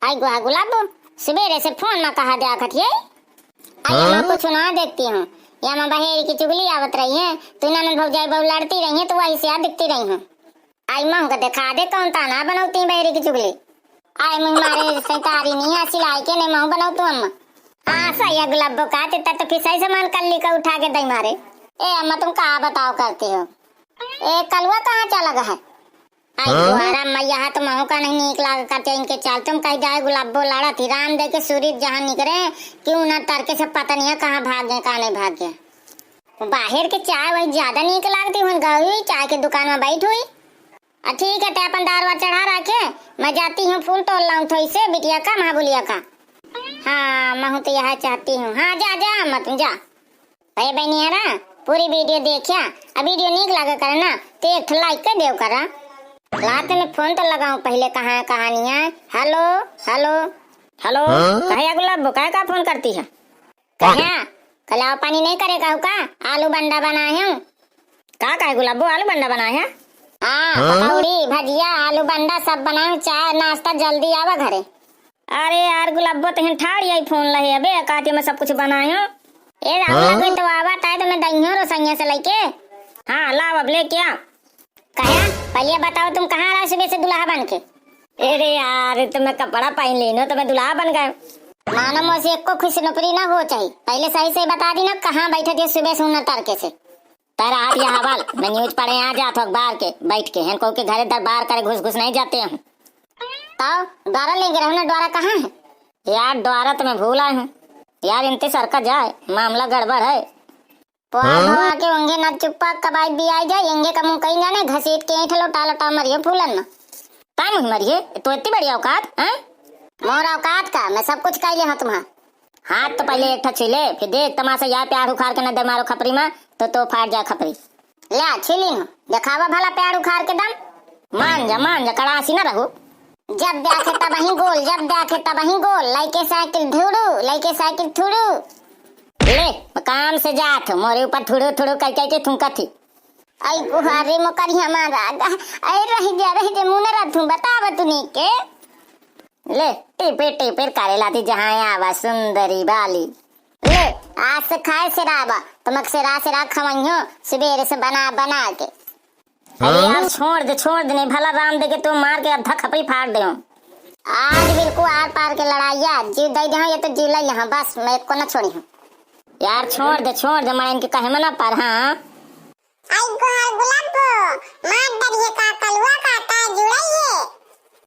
आई गुहा गुलाबो सवेरे से फोन में कहा दिया खटिए आई मैं कुछ ना देखती हूँ या मैं बहेरी की चुगली आवत रही है तू ननद भौजाई बहु लड़ती रही है तो वही से दिखती रही हूँ। आई मैं का दिखा दे कौन ताना बनौती बहेरी की चुगली। आई मैं मारे सैतारी नहीं है सिलाई के नहीं मैं बनाऊ तू अम्मा। हाँ सही गुलाबो का तिता तो फिर सही सामान कल्ली का उठा के दई मारे। ए अम्मा तुम कहा बताओ करती हो ए कलवा कहाँ चला गया है। आई गुहारा मैया तो महू का नहीं निक लाग करते इनके चाल तुम कहीं जाए गुलाबो लड़ा थी राम दे के सूरज जहाँ निकले क्यों ना तड़के से पता नहीं है कहाँ भाग गए कहाँ नहीं भाग गया। बाहर के चाय वही ज्यादा निक लागती हुई गई चाय की दुकान में बैठ हुई। ठीक है अपन दारवा चढ़ा रखे मैं जाती हूँ फूल तोड़ लाऊं थोड़ी से बिटिया का महाबुलिया का। हाँ मैं तो यह चाहती हूँ। हाँ जा जा मत जा भाई बहनी है ना पूरी वीडियो देखिया अब वीडियो निक लगा करना तो एक लाइक कर देव करा लाते में फोन तो लगाऊं पहले कहाँ कहानियां। हेलो हेलो हेलो कहे गुलाब कहे का फोन करती है कहे कलाव पानी नहीं करेगा का आलू बंडा बनाए हूँ का कहे गुलाबो आलू बंडा बनाए हैं। हाँ पकौड़ी भजिया आलू बंडा सब बनाए चाय नाश्ता जल्दी आवा घरे। अरे यार गुलाबो तो ठाड़ी फोन लहे अबे काटी में सब कुछ बनाए हूँ ए राहुल तो आवा ताए तो मैं दही हूँ रोसैया से लेके। हाँ लाव अब ले क्या कहा पहले बताओ तुम कहाँ रहा सुबह से दुल्हा बन के। अरे यार तुम्हें कपड़ा पहन लेनो तो मैं दुल्हा बन गए मानो मुझे एक को खुश नौकरी ना हो चाहिए पहले सही से बता दी ना कहाँ बैठे थे सुबह से उन्ना तड़के से तेरा हाथ या हवाल मैं न्यूज पढ़े आ जाता अखबार के बैठ के इनको के घरे दरबार करे घुस घुस नहीं जाते हैं। तो द्वारा लेके रहो ना द्वारा कहाँ है यार द्वारा तो मैं भूल आया हूँ यार इनते सरका जाए मामला गड़बड़ है पोहा के होंगे ना चुप्पा कबाई भी आ जाए येंगे का मुंह कहीं जाने घसीट के ऐठ लोटा लोटा मरियो फूलन ना टाइम ही मरिए तो इतनी बड़ी औकात हैं मोर औकात का मैं सब कुछ कह लिया तुम्हारा हाथ तो पहले एक छिले फिर देख तमाशा यार प्यार उखाड़ के न दे मारो खपरी में तो फाट जाए खपरी ले छिली न दिखावा भला प्यार उखाड़ के दम मान जा कड़ासी ना रहो जब देखे तब वहीं गोल जब देखे तब वहीं गोल लाइके साइकिल धुड़ू लाइके साइकिल थुड़ू ले काम से जात मोरे ऊपर थोड़ो थोड़ो कह थूका थी आई गुहारे मोकरी हमारा आई रह दे मुने रथू बताव तूने के ले टिपे टिपे करे लाती जहां आवा सुंदरी बाली ले आज से खाए से रावा तुमक से रा खवइयो सवेरे से बना बना के। अरे यार छोड़ दे नहीं भला राम दे के तो मार के अद्धा खपरी फाड़ दे आज बिल्कुल आर पार के लड़ाइया जीव दे दे ये तो जीला यहाँ बस मैं को ना छोड़ी हूँ यार छोड़ दे मैं इनके कहे मना पर। हाँ आई गुलाबो मार दरिए का कलवा काटा जुड़ाइए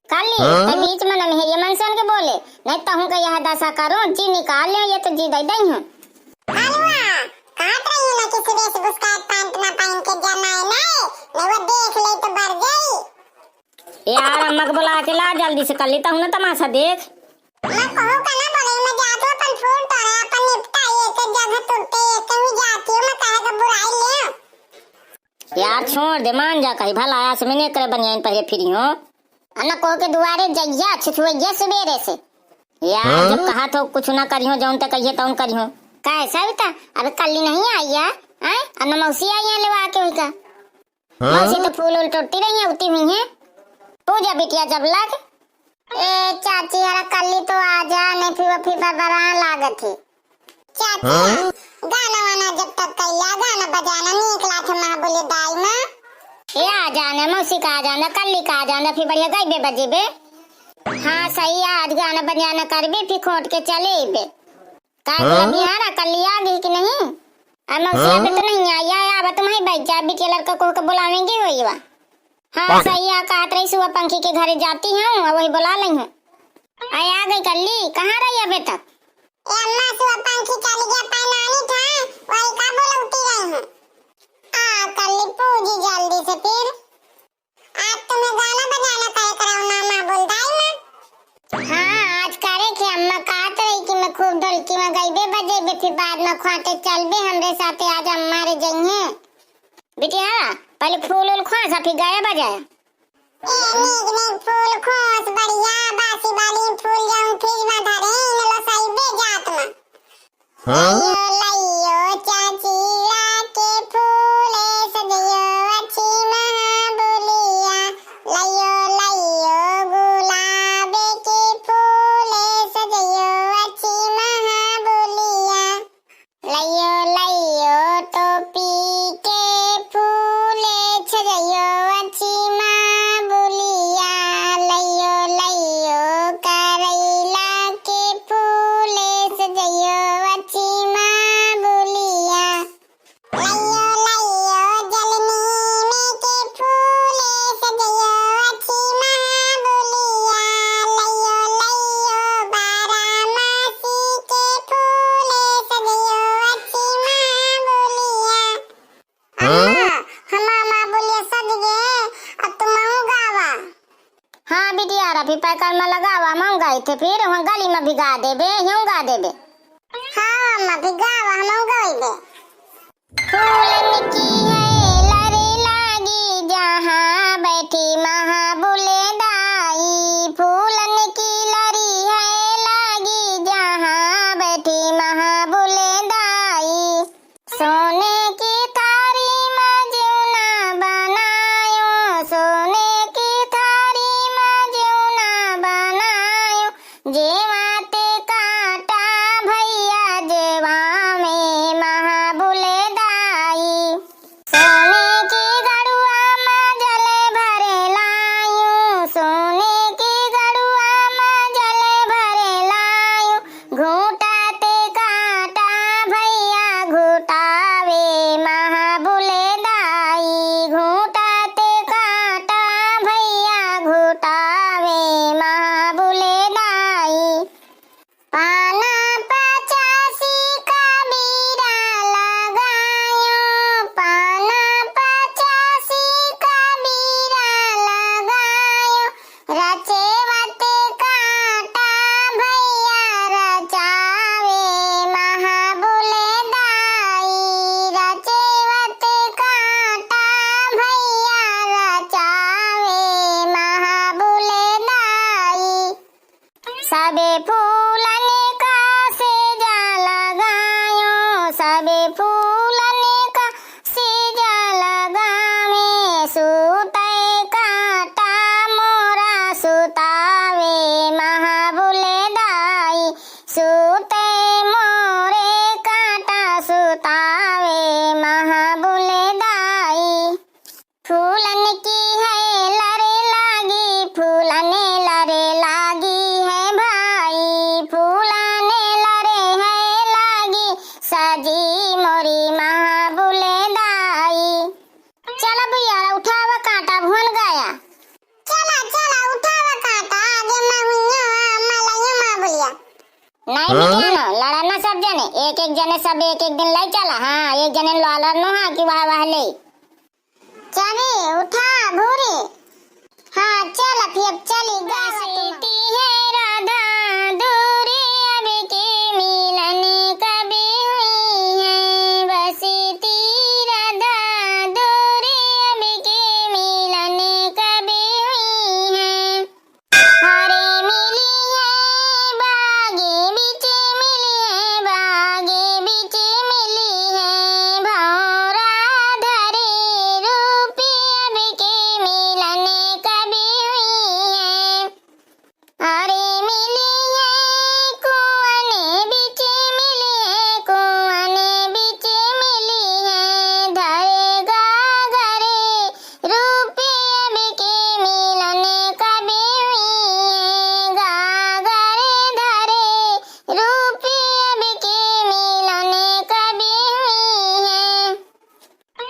काली ते बीच में न मेरी मनसन के बोले नहीं तो हूं के यह दशा करूं जी निकाल ले ये तो जी दई दई हूं कलवा काट रही ना किसी वेश बुस्काट पैंट ना पहन के जमाए नहीं वो देख ले तो बढ़ गई यार अम्मा को बुला के ला जल्दी से कर लेता हूं ना तमाशा देख मैं कहूं का ना बोले मैं जातो अपन फूल तोड़ा अपन निपटाए के जगह टूटे कहीं जाती हूं मैं कहे का बुराई ले यार छोड़ दे मान जा कहीं भला आया से मैंने करे बनियान पहले फिरी हो अन्ना को के दुआरे जइया छिछुइया सवेरे से यार जब कहा तो कुछ ना करियो जौन ते कहिए तौन करियो कैसा बेटा अब कल नहीं आई है हैं अन्ना मौसी आई है लेवा के हुई का मौसी तो फूल उल टोटी रही है उठी हुई है पूजा बिटिया जब लग ए चाची हरा कल्ली तो आ जा नहीं फिर बरान लागत थी चाची गाना वाना जब तक कैला गाना बजाना नीक लाथे मां बोले दाई मां ये आ जाना मौसी का आ जाना कल्ली का आ जाना फिर बढ़िया गाइबे बजेबे। हाँ सही आज गाना बजाना करबे फिर खोट के चले बे का बिहारा कल्ली आ गई कि नहीं अब मौसी अभी तो नहीं आई अब तुम्हारी बैठ जा बिटिया लड़का को बुलावेंगे होई वा। हाँ सही है कहत रही सुबह पंखी के घरे जाती हूँ वही बुला ली हूँ। आई आ गई कल्ली कहाँ रही अभी तक ए अम्मा सुबह पंखी चली गया पैनानी था वही का बोलती रही हूँ आ कल्ली पूजी जल्दी से फिर आज तुम्हें गाना बजाना करे कराओ ना मां बोल दाई मां। हाँ आज करे कि अम्मा कहत रही कि मैं खूब ढोलकी में गईबे बजेबे फिर बाद में खाते चलबे हमरे साथे आज अम्मा रे जइहे बिटिया पहले फूल उल खोस फिर गाया बजाया ए नीक फूल खोस बढ़िया बासी वाली फूल जाऊं फ्रिज में धरे इन लो सही बे जात में लइयो चाची के फूल सदियो अच्छी महाबुलिया लइयो गुलाब के फूल गई थे फिर वहाँ गली में भी गा देबे यूं गा देबे। हाँ अम्मा भिगावा हम गई दे। फूलन की है लरे लागी जहाँ बैठी महाबुले दाई। फूलन की लरी है लागी जहाँ बैठी महाबुले दाई। सोने की थारी में जूना बनायो सोने की थारी में जूना बनायो। जेवाते काटा भैया जेवा में महाबुले दाई। सोने की गड़ुआ में जले भरे लायूं सोने की गड़ुआ में जले भरे लायूं। घूटाते काटा भैया घुटावे महाबुले दाई। घूटाते काटा भैया घुटावे महाबुले दाई। पाना 85 का बीरा लगायो पाना 85 का बीरा लगायो। रचे वते काटा भैया रचावे महाबुले दाई। रचे वते काटा भैया रचावे महाबुले दाई। सबे फूलन का सेजा लगायो सबे फूलन का सेजा लगावे। सूते काटा मोरा सुतावे महाबुले दाई। सूते मोरे काटा सुतावे महाबुले दाई। फूलन की है लरे लागी फूलने लरे लागी है भाई। फूलने लरे है लागी सजी मोरी महाबुले दाई। चला भैया उठावा कांटा भून गया। चला चला उठावा काटा आगे मैं हुइयो अम्मा लइयो मां बोलिया। नहीं बिटियानो लड़ना सब जने एक एक जने सब एक एक दिन ले चला। हाँ एक जने लड़नो हाँ कि वाह वाह ले। चले उठा भूरी। हाँ चल फिर चली बसती है राधा दूरी अब के मिलन कभी हुई है। बसती राधा दूरी अब के मिलन कभी हुई है। हरे मिली है बागे बीच मिली है बागे बीच मिली है। भौरा धरे रूपी अब के मिलन कभी हुई है। अरे मिली है कुआने बीच मिली है कुआने बीच मिली है। धरेगा घरे रूपी अब के मिलन कभी हुई है। गागरे धरे रूपी अब के मिलन कभी हुई है।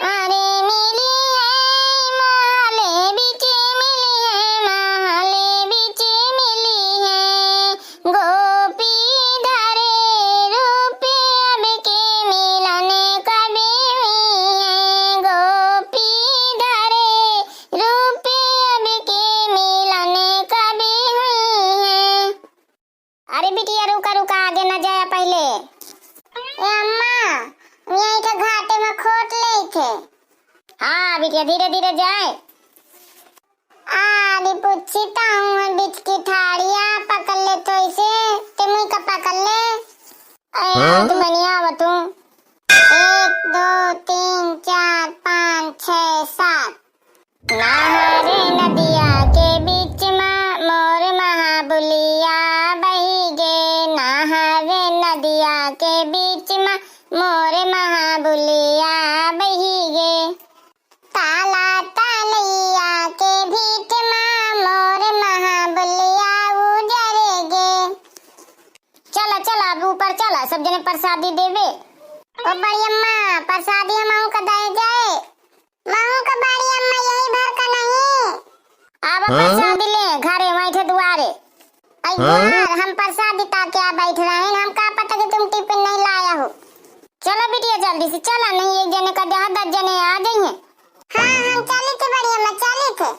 अरे मिली है माले बीच मिली है माले बीच मिली है। गोपी धरे रूपी अब के मिलन कभी हुई है। गोपी धरे रूपी अब के मिलन कभी हुई है। अरे बिटिया रुका रुका आगे न जाया पहले। ए अम्मा यही के घाटे में खोट ले थे। हाँ बिटिया धीरे धीरे जाए। आदि पुच्छी ताऊं बीच की थाड़िया पकड़ ले तो इसे तुम का पकड़ ले। तू मनिया बतू 1 2 3 4 5 6 7। नहरे नदिया के बीच में मोर महाबुलिया बही गे। नहरे नदिया के बीच में मोर महाबुलिया बही गे। ताला तालैया के भीट में मोर महाबलिया उजरेगे। चला चला अब ऊपर चला सब जने प्रसादी देवे। ओ बड़ी अम्मा प्रसादी हम का दाए जाए। महू का बड़ी अम्मा यही भर का नहीं। अब प्रसादी ले घरे बैठे दुआरे। आई द्वार हम प्रसादी ताके आ बैठ रहे हैं। हम का पता कि तुम टिफिन नहीं लाया हो। चलो बिटिया जल्दी से चला नहीं एक जने का 10 जने आ जाएंगे। हाँ हम चले थे बड़ी अम्मा चले थे।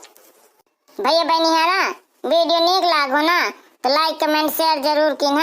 भैया बहनी है ना वीडियो नीक लागो ना तो लाइक कमेंट शेयर जरूर की ना।